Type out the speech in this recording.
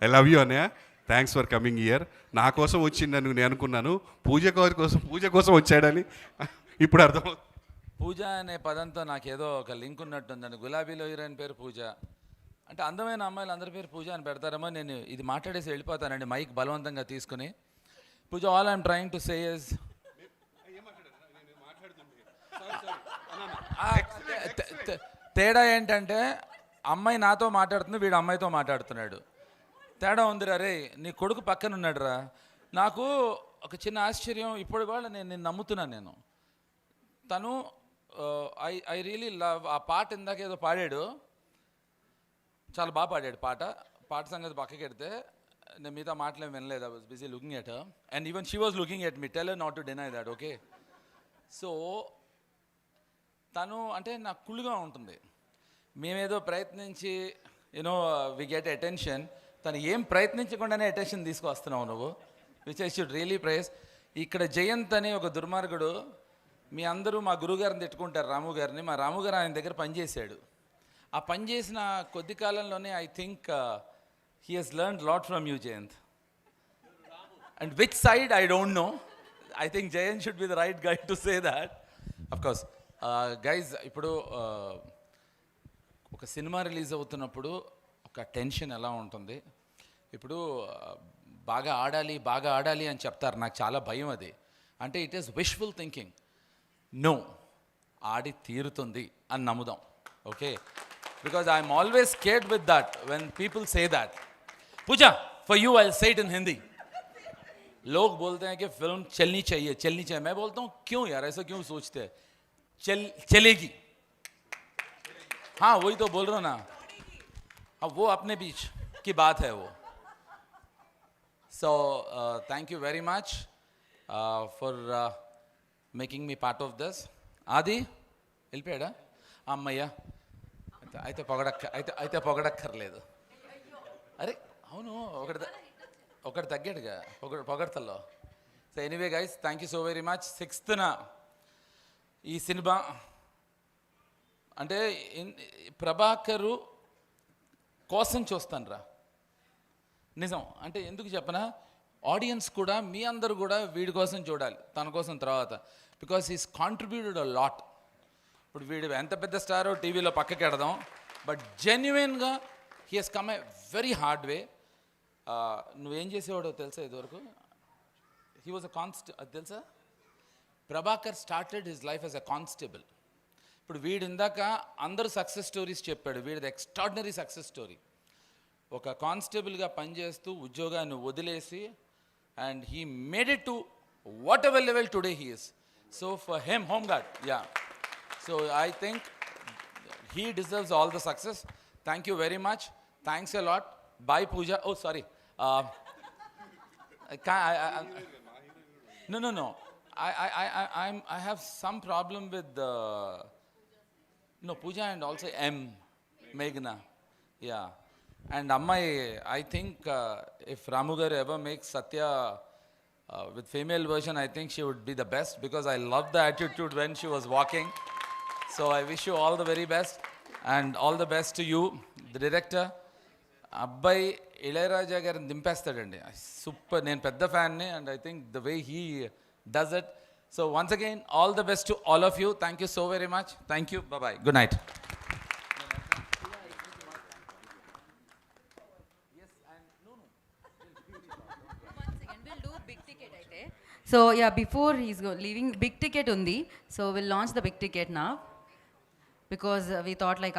I love you అన్నయ్య. Thanks for coming year. నా కోసం వచ్చిందని నేను అనుకున్నాను, పూజ కోసం వచ్చాడని ఇప్పుడు అర్థం. పూజ అనే పదంతో నాకు ఏదో ఒక లింక్ ఉన్నట్టుందండి. గులాబీలో హీరోయిన్ పేరు పూజ అంటే అందమైన అమ్మాయిలు అందరి పేరు పూజ అని పెడతారేమో. నేను ఇది మాట్లాడేసి వెళ్ళిపోతానండి మైక్ బలవంతంగా తీసుకుని. Pooja, all I'm trying to say is తేడా ఏంటంటే అమ్మాయి నాతో మాట్లాడుతుంది, వీడు అమ్మాయితో మాట్లాడుతున్నాడు. తేడా ఉందిరా రే, నీ కొడుకు పక్కన ఉన్నాడు రా. నాకు ఒక చిన్న ఆశ్చర్యం, ఇప్పుడు కూడా నేను నమ్ముతున్నాను. నేను తను ఐ రియలీ లవ్ ఆ పాట. ఇందాక ఏదో పాడాడు, చాలా బాగా పాడాడు పాట సంగతి పక్కకి పెడితే నేను మిగతా మాటలు ఏం వినలేదు. I was busy looking at her and even she was looking at me. Tell her not to deny that, okay? So తను అంటే నాకు కుళ్ళుగా ఉంటుంది. మేమేదో ప్రయత్నించి యూనో వి గెట్ అటెన్షన్, తను ఏం ప్రయత్నించకుండానే అటెన్షన్ తీసుకొస్తున్నావు నువ్వు, which I should really praise. ఇక్కడ జయంత్ అని ఒక దుర్మార్గుడు, మీ అందరూ మా గురుగారిని తిట్టుకుంటారు, రాము గారిని. మా రాము గారు ఆయన దగ్గర పనిచేశాడు. ఆ పనిచేసిన కొద్ది కాలంలోనే I think he he's learned lot from you Jayant. And which side I don't know. I think Jayant should be the right guide to say that. Of course guys, ఇప్పుడు ఒక సినిమా రిలీజ్ అవుతున్నప్పుడు ఒక టెన్షన్ ఎలా ఉంటుంది. ఇప్పుడు బాగా ఆడాలి అని చెప్తారు, నాకు చాలా భయం అది. అంటే it is wishful thinking. No, ఆడి తీరుతుంది అని నమ్ముదాం, okay? Because I'm always scared with that when people say that. Pooja, for you I say it in Hindi. लोग बोलते हैं कि फिल्म चलनी चाहिए. मैं बोलता हूँ क्यों यार, ऐसा क्यों सोचते हैं? चलेगी. हाँ, वही तो बोल रहा हूँ ना. अब वो अपने बीच की बात है वो. So thank you very much for making me part of this. ఆది వెళ్ళిపోయాడా? అమ్మయ్య, అయితే పొగడక్కర్లేదు. అరే అవును, ఒకటి తగ్గాడుగా పొగడతల్లో. So anyway guys, thank you so very much. 6th ఈ సినిమా అంటే ప్రభాకరు కోసం చూస్తాను రా, నిజం. అంటే ఎందుకు చెప్పనా, ఆడియన్స్ కూడా, మీ అందరూ కూడా వీడి కోసం చూడాలి, తన కోసం తర్వాత. Because he's contributed a lot. ఇప్పుడు వీడు ఎంత పెద్ద స్టారో టీవీలో పక్కకి ఎడదాం, బట్ జెన్యున్గా he has come a very hard way. నువ్వేం చేసేవాడో తెలుసా ఇదివరకు? హీ వాజ్ అ అది తెలుసా? Prabhakar started his life as a constable. ఇప్పుడు వీడు ఇందాక అందరూ సక్సెస్ స్టోరీస్ చెప్పాడు, వీడిది ఎక్స్ట్రాడినరీ సక్సెస్ స్టోరీ. ఒక కానిస్టేబుల్గా పనిచేస్తూ ఉద్యోగాన్ని వదిలేసి, and he made it to whatever level today he is. So for him, home guard, yeah. So I think he deserves all the success. Thank you very much. Thanks a lot. Bye Pooja. Oh sorry, no. I have some problem with Pooja and also Meghna. Yeah. And Ammai, I think if Ramu garu ever makes Satya with female version, I think she would be the best, because I love the attitude when she was walking. So I wish you all the very best, and all the best to you, the director. అబ్బాయి ఇళయరాజా గారిని దింపేస్తాడండి, super. నేను పెద్ద ఫ్యాన్ని, and I think the way he does it. So once again all the best to all of you. Thank you so very much. Thank you. Bye. Good night. So yeah, before he's leaving, big ticket undi. So we'll launch the big ticket now, because we thought like